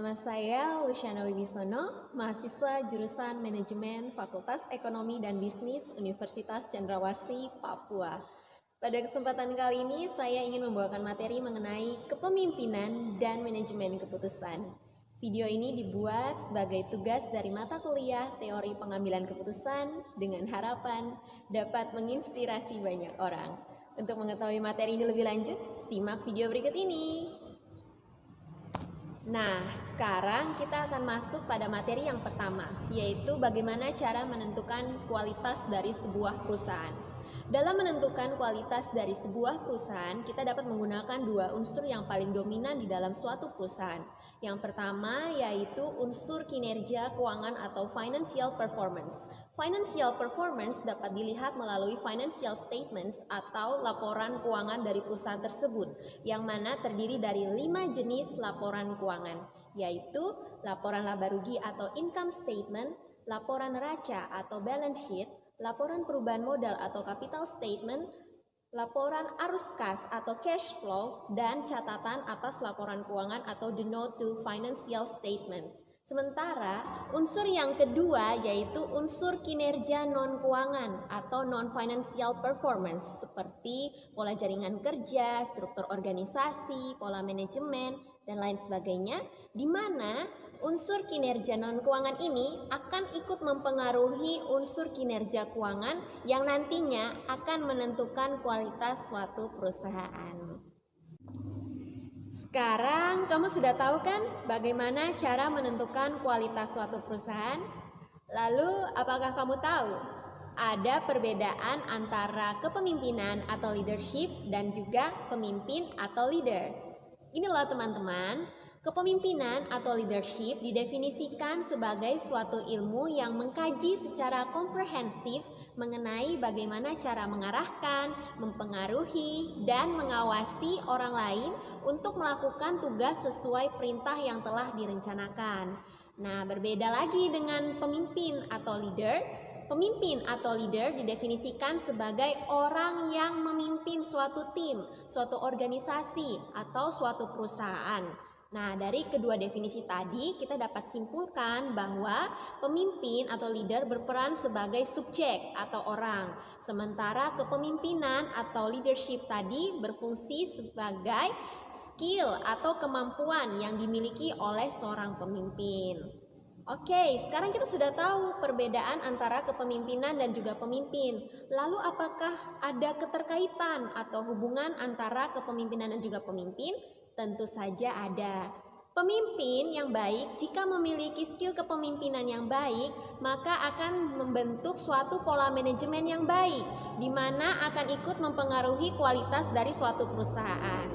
Nama saya Luciana Wibisono, mahasiswa jurusan Manajemen Fakultas Ekonomi dan Bisnis Universitas Cendrawasih, Papua. Pada kesempatan kali ini saya ingin membawakan materi mengenai kepemimpinan dan manajemen keputusan. Video ini dibuat sebagai tugas dari mata kuliah Teori Pengambilan Keputusan dengan harapan dapat menginspirasi banyak orang. Untuk mengetahui materi ini lebih lanjut, simak video berikut ini. Nah, sekarang kita akan masuk pada materi yang pertama, yaitu bagaimana cara menentukan kualitas dari sebuah perusahaan. Dalam menentukan kualitas dari sebuah perusahaan, kita dapat menggunakan dua unsur yang paling dominan di dalam suatu perusahaan. Yang pertama yaitu unsur kinerja keuangan atau financial performance. Financial performance dapat dilihat melalui financial statements atau laporan keuangan dari perusahaan tersebut, yang mana terdiri dari 5 jenis laporan keuangan, yaitu laporan laba rugi atau income statement, laporan neraca atau balance sheet, laporan perubahan modal atau capital statement, laporan arus kas atau cash flow, dan catatan atas laporan keuangan atau the note to financial statements. Sementara unsur yang kedua yaitu unsur kinerja non-keuangan atau non-financial performance seperti pola jaringan kerja, struktur organisasi, pola manajemen, dan lain sebagainya, di mana unsur kinerja non-keuangan ini akan ikut mempengaruhi unsur kinerja keuangan yang nantinya akan menentukan kualitas suatu perusahaan. Sekarang kamu sudah tahu kan bagaimana cara menentukan kualitas suatu perusahaan? Lalu apakah kamu tahu ada perbedaan antara kepemimpinan atau leadership dan juga pemimpin atau leader? Ini loh teman-teman, kepemimpinan atau leadership didefinisikan sebagai suatu ilmu yang mengkaji secara komprehensif mengenai bagaimana cara mengarahkan, mempengaruhi, dan mengawasi orang lain untuk melakukan tugas sesuai perintah yang telah direncanakan. Nah, berbeda lagi dengan pemimpin atau leader. Pemimpin atau leader didefinisikan sebagai orang yang memimpin suatu tim, suatu organisasi, atau suatu perusahaan. Nah, dari kedua definisi tadi kita dapat simpulkan bahwa pemimpin atau leader berperan sebagai subjek atau orang, sementara kepemimpinan atau leadership tadi berfungsi sebagai skill atau kemampuan yang dimiliki oleh seorang pemimpin. Oke, sekarang kita sudah tahu perbedaan antara kepemimpinan dan juga pemimpin. Lalu apakah ada keterkaitan atau hubungan antara kepemimpinan dan juga pemimpin? Tentu saja ada. Pemimpin yang baik jika memiliki skill kepemimpinan yang baik, maka akan membentuk suatu pola manajemen yang baik, di mana akan ikut mempengaruhi kualitas dari suatu perusahaan.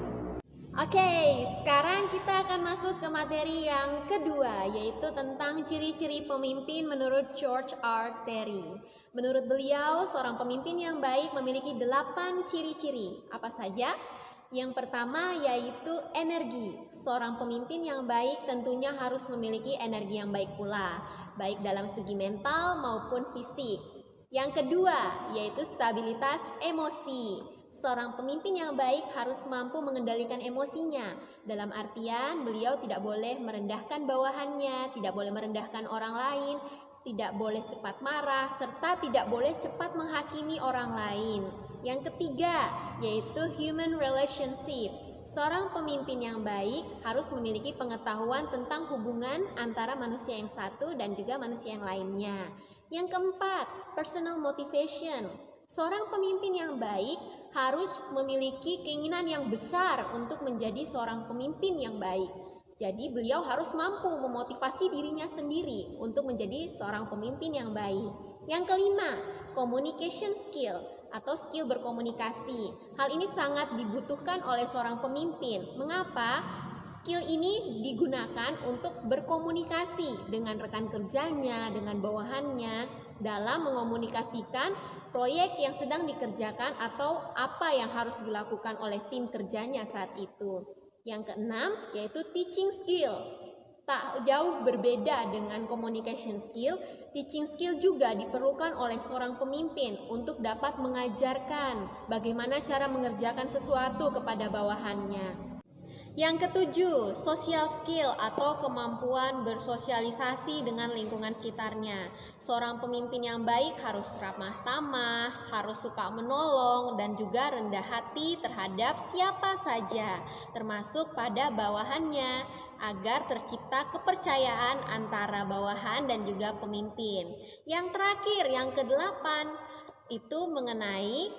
Oke, sekarang kita akan masuk ke materi yang kedua, yaitu tentang ciri-ciri pemimpin menurut George R. Terry. Menurut beliau, seorang pemimpin yang baik memiliki 8 ciri-ciri. Apa saja? Yang pertama yaitu energi. Seorang pemimpin yang baik tentunya harus memiliki energi yang baik pula, baik dalam segi mental maupun fisik. Yang kedua yaitu stabilitas emosi. Seorang pemimpin yang baik harus mampu mengendalikan emosinya. Dalam artian beliau tidak boleh merendahkan bawahannya, tidak boleh merendahkan orang lain, tidak boleh cepat marah, serta tidak boleh cepat menghakimi orang lain. Yang ketiga yaitu human relationship. Seorang pemimpin yang baik harus memiliki pengetahuan tentang hubungan antara manusia yang satu dan juga manusia yang lainnya. Yang keempat, personal motivation. Seorang pemimpin yang baik harus memiliki keinginan yang besar untuk menjadi seorang pemimpin yang baik. Jadi beliau harus mampu memotivasi dirinya sendiri untuk menjadi seorang pemimpin yang baik. Yang kelima, communication skill atau skill berkomunikasi. Hal ini sangat dibutuhkan oleh seorang pemimpin. Mengapa? Skill ini digunakan untuk berkomunikasi dengan rekan kerjanya, dengan bawahannya dalam mengomunikasikan proyek yang sedang dikerjakan atau apa yang harus dilakukan oleh tim kerjanya saat itu. Yang keenam yaitu teaching skill. Tak jauh berbeda dengan communication skill, teaching skill juga diperlukan oleh seorang pemimpin untuk dapat mengajarkan bagaimana cara mengerjakan sesuatu kepada bawahannya. Yang ketujuh, social skill atau kemampuan bersosialisasi dengan lingkungan sekitarnya. Seorang pemimpin yang baik harus ramah tamah, harus suka menolong, dan juga rendah hati terhadap siapa saja, termasuk pada bawahannya, agar tercipta kepercayaan antara bawahan dan juga pemimpin. Yang terakhir, yang kedelapan, itu mengenai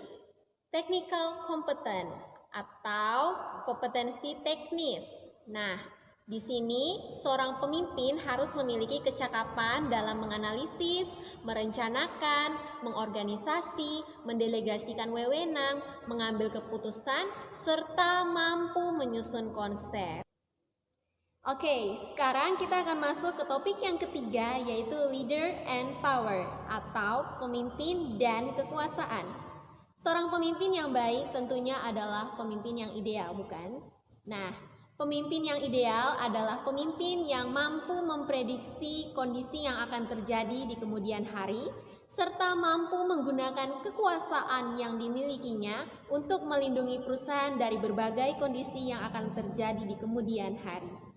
technical competence atau kompetensi teknis. Nah, di sini seorang pemimpin harus memiliki kecakapan dalam menganalisis, merencanakan, mengorganisasi, mendelegasikan wewenang, mengambil keputusan, serta mampu menyusun konsep. Oke, sekarang kita akan masuk ke topik yang ketiga, yaitu leader and power atau pemimpin dan kekuasaan. Seorang pemimpin yang baik tentunya adalah pemimpin yang ideal, bukan? Nah, pemimpin yang ideal adalah pemimpin yang mampu memprediksi kondisi yang akan terjadi di kemudian hari, serta mampu menggunakan kekuasaan yang dimilikinya untuk melindungi perusahaan dari berbagai kondisi yang akan terjadi di kemudian hari.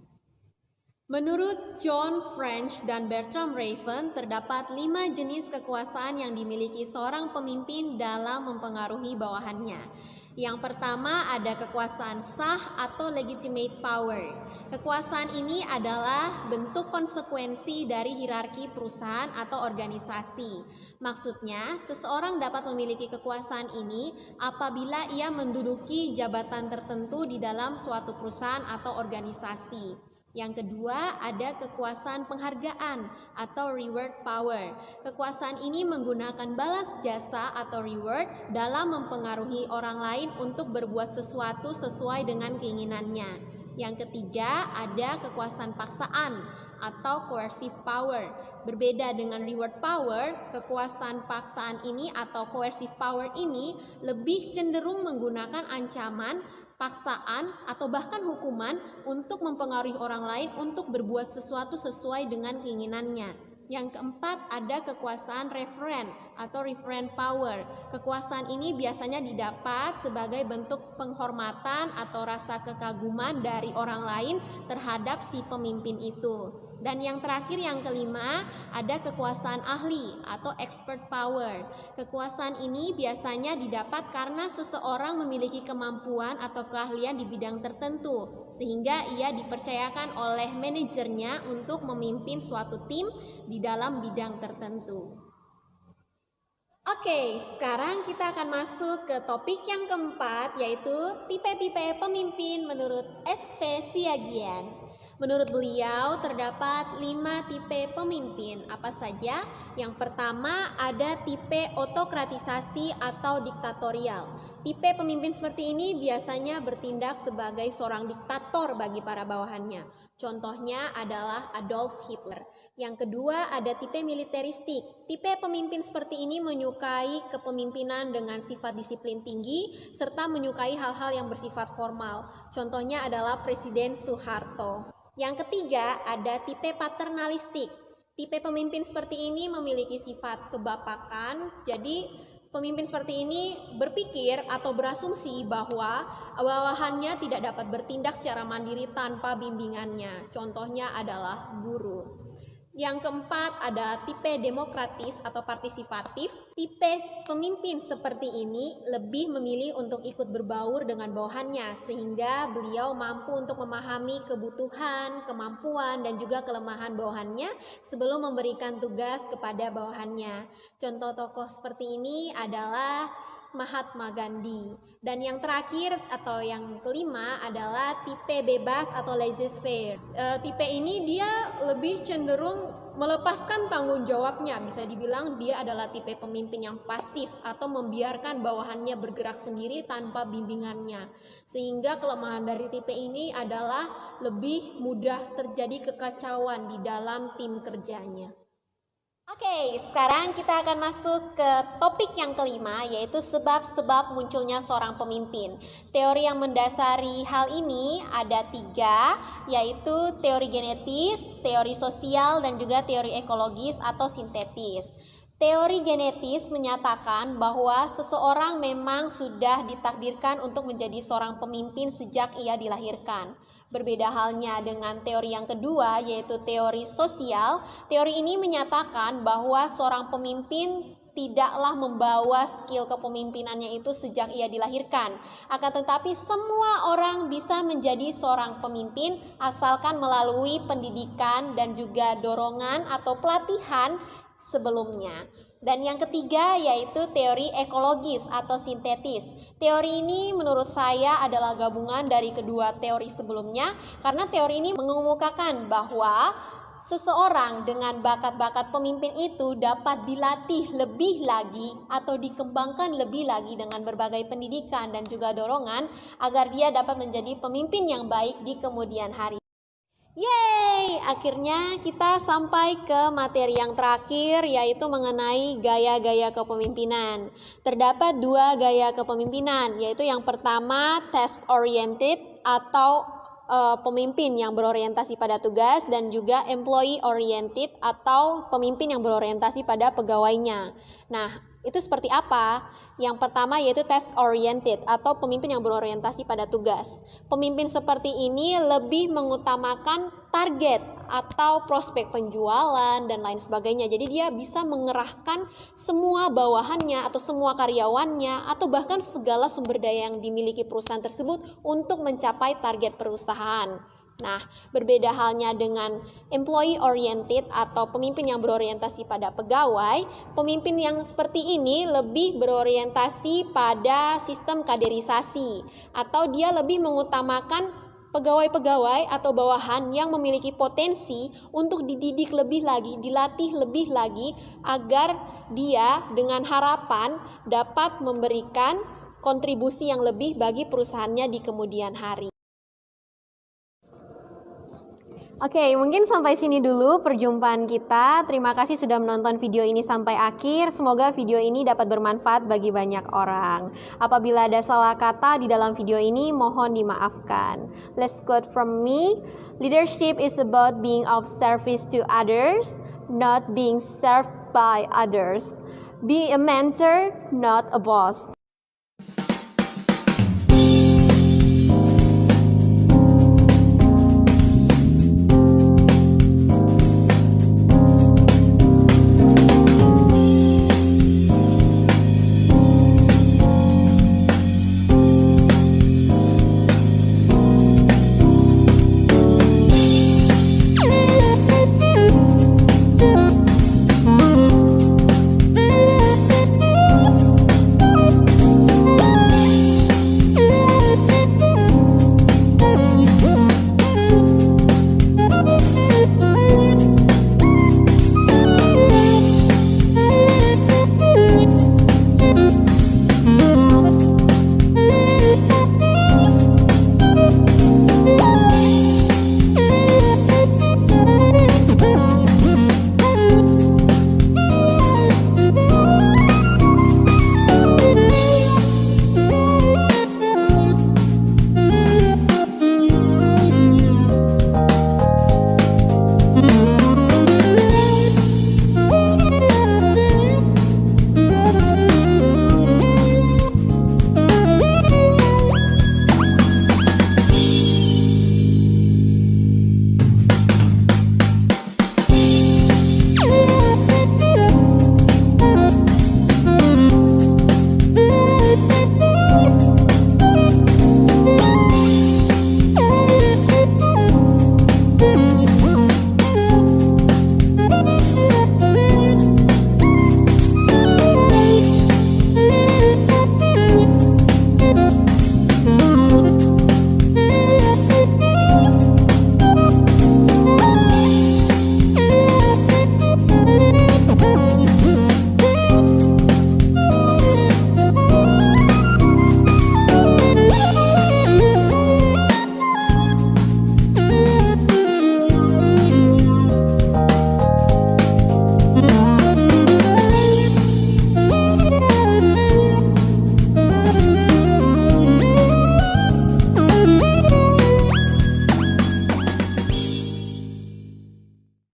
Menurut John French dan Bertram Raven, terdapat 5 jenis kekuasaan yang dimiliki seorang pemimpin dalam mempengaruhi bawahannya. Yang pertama ada kekuasaan sah atau legitimate power. Kekuasaan ini adalah bentuk konsekuensi dari hierarki perusahaan atau organisasi. Maksudnya, seseorang dapat memiliki kekuasaan ini apabila ia menduduki jabatan tertentu di dalam suatu perusahaan atau organisasi. Yang kedua ada kekuasaan penghargaan atau reward power. Kekuasaan ini menggunakan balas jasa atau reward dalam mempengaruhi orang lain untuk berbuat sesuatu sesuai dengan keinginannya. Yang ketiga ada kekuasaan paksaan atau coercive power. Berbeda dengan reward power, kekuasaan paksaan ini atau coercive power ini lebih cenderung menggunakan ancaman, paksaan, atau bahkan hukuman untuk mempengaruhi orang lain untuk berbuat sesuatu sesuai dengan keinginannya. Yang keempat ada kekuasaan referen atau referent power. Kekuasaan ini biasanya didapat sebagai bentuk penghormatan atau rasa kekaguman dari orang lain terhadap si pemimpin itu. Dan yang terakhir yang kelima ada kekuasaan ahli atau expert power. Kekuasaan ini biasanya didapat karena seseorang memiliki kemampuan atau keahlian di bidang tertentu, sehingga ia dipercayakan oleh manajernya untuk memimpin suatu tim di dalam bidang tertentu. Oke, sekarang kita akan masuk ke topik yang keempat, yaitu tipe-tipe pemimpin menurut SP Siagian. Menurut beliau terdapat 5 tipe pemimpin. Apa saja? Yang pertama ada tipe otokratisasi atau diktatorial. Tipe pemimpin seperti ini biasanya bertindak sebagai seorang diktator bagi para bawahannya. Contohnya adalah Adolf Hitler. Yang kedua ada tipe militeristik. Tipe pemimpin seperti ini menyukai kepemimpinan dengan sifat disiplin tinggi serta menyukai hal-hal yang bersifat formal. Contohnya adalah Presiden Soeharto. Yang ketiga ada tipe paternalistik. Tipe pemimpin seperti ini memiliki sifat kebapakan. Jadi pemimpin seperti ini berpikir atau berasumsi bahwa bawahannya tidak dapat bertindak secara mandiri tanpa bimbingannya. Contohnya adalah guru. Yang keempat ada tipe demokratis atau partisipatif. Tipe pemimpin seperti ini lebih memilih untuk ikut berbaur dengan bawahannya, sehingga beliau mampu untuk memahami kebutuhan, kemampuan, dan juga kelemahan bawahannya sebelum memberikan tugas kepada bawahannya. Contoh tokoh seperti ini adalah Mahatma Gandhi. Dan yang terakhir atau yang kelima adalah tipe bebas atau laissez-faire. Tipe ini dia lebih cenderung melepaskan tanggung jawabnya. Bisa dibilang dia adalah tipe pemimpin yang pasif atau membiarkan bawahannya bergerak sendiri tanpa bimbingannya. Sehingga kelemahan dari tipe ini adalah lebih mudah terjadi kekacauan di dalam tim kerjanya. Oke, sekarang kita akan masuk ke topik yang kelima, yaitu sebab-sebab munculnya seorang pemimpin. Teori yang mendasari hal ini ada 3, yaitu teori genetis, teori sosial, dan juga teori ekologis atau sintetis. Teori genetis menyatakan bahwa seseorang memang sudah ditakdirkan untuk menjadi seorang pemimpin sejak ia dilahirkan. berbeda halnya dengan teori yang kedua, yaitu teori sosial. Teori ini menyatakan bahwa seorang pemimpin tidaklah membawa skill kepemimpinannya itu sejak ia dilahirkan. Akan tetapi semua orang bisa menjadi seorang pemimpin asalkan melalui pendidikan dan juga dorongan atau pelatihan sebelumnya. Dan yang ketiga yaitu teori ekologis atau sintetis. Teori ini menurut saya adalah gabungan dari kedua teori sebelumnya, karena teori ini mengemukakan bahwa seseorang dengan bakat-bakat pemimpin itu dapat dilatih lebih lagi atau dikembangkan lebih lagi dengan berbagai pendidikan dan juga dorongan agar dia dapat menjadi pemimpin yang baik di kemudian hari. Yeay! Akhirnya kita sampai ke materi yang terakhir, yaitu mengenai gaya-gaya kepemimpinan. Terdapat dua gaya kepemimpinan, yaitu yang pertama task oriented atau pemimpin yang berorientasi pada tugas, dan juga employee oriented atau pemimpin yang berorientasi pada pegawainya. Nah, itu seperti apa? Yang pertama yaitu task oriented atau pemimpin yang berorientasi pada tugas. Pemimpin seperti ini lebih mengutamakan target atau prospek penjualan dan lain sebagainya. Jadi dia bisa mengerahkan semua bawahannya atau semua karyawannya atau bahkan segala sumber daya yang dimiliki perusahaan tersebut untuk mencapai target perusahaan. Nah, berbeda halnya dengan employee oriented atau pemimpin yang berorientasi pada pegawai. Pemimpin yang seperti ini lebih berorientasi pada sistem kaderisasi atau dia lebih mengutamakan pegawai-pegawai atau bawahan yang memiliki potensi untuk dididik lebih lagi, dilatih lebih lagi agar dia dengan harapan dapat memberikan kontribusi yang lebih bagi perusahaannya di kemudian hari. Oke, mungkin sampai sini dulu perjumpaan kita. Terima kasih sudah menonton video ini sampai akhir. Semoga video ini dapat bermanfaat bagi banyak orang. Apabila ada salah kata di dalam video ini, mohon dimaafkan. Let's quote from me. Leadership is about being of service to others, not being served by others. Be a mentor, not a boss.